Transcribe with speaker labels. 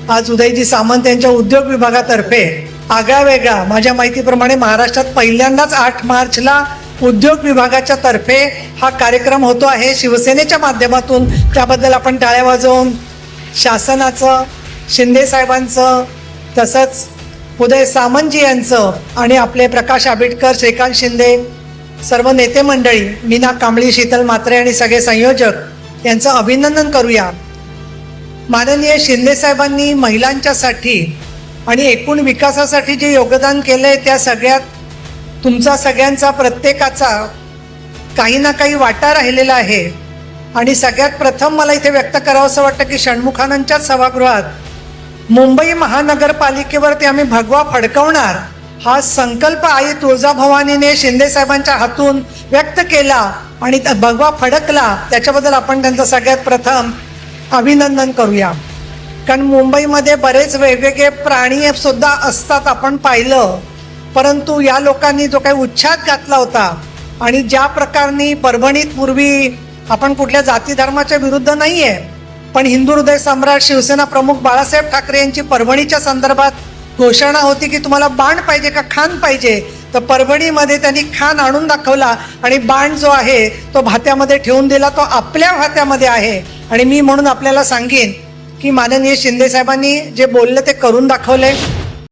Speaker 1: आज उदयजी सामंत यांच्या उद्योग विभागातर्फे आगळा वेगळा, माझ्या माहितीप्रमाणे महाराष्ट्रात पहिल्यांदाच 8 मार्चला उद्योग विभागाच्या तर्फे हा कार्यक्रम होतो आहे शिवसेनेच्या माध्यमातून. त्याबद्दल आपण टाळ्या वाजवून शासनाचं, शिंदे साहेबांचं, तसंच उदय सामंतजी यांचं आणि आपले प्रकाश आंबेडकर, श्रीकांत शिंदे, सर्व नेते मंडळी, मीना कांबळी, शीतल म्हात्रे आणि सगळे संयोजक यांचं अभिनंदन करूया. माननीय शिंदे साहेबांनी महिलांच्यासाठी आणि एकूण विकासासाठी जे योगदान केलंय त्या सगळ्यात तुमचा सगळ्यांचा, प्रत्येकाचा काही ना काही वाटा राहिलेला आहे. आणि सगळ्यात प्रथम मला इथे व्यक्त करावंसं वाटतं की षण्मुखानंच्याच सभागृहात मुंबई महानगरपालिकेवरती आम्ही भगवा फडकवणार हा संकल्प आई तुळजाभवानीने शिंदे साहेबांच्या हातून व्यक्त केला आणि भगवा फडकला. त्याच्याबद्दल आपण त्यांचं सगळ्यात प्रथम अभिनंदन करूया. कारण मुंबईमध्ये बरेच वेगवेगळे प्राणी सुद्धा असतात, आपण पाहिलं. परंतु या लोकांनी जो काही उच्छाद घातला होता आणि ज्या प्रकारे परभणीत, पूर्वी आपण कुठल्या जाती धर्माच्या विरुद्ध नाही आहे, पण हिंदू हृदय सम्राट शिवसेना प्रमुख बाळासाहेब ठाकरे यांची परभणीच्या संदर्भात घोषणा होती की तुम्हाला बाण पाहिजे का खान पाहिजे. तर परभणीमध्ये त्यांनी खान आणून दाखवला आणि बाण जो आहे तो भात्यामध्ये ठेवून दिला, तो आपल्या भात्यामध्ये आहे. आणि मी म्हणून आपल्याला सांगेन की माननीय शिंदे साहेबांनी जे बोलले ते करून दाखवले.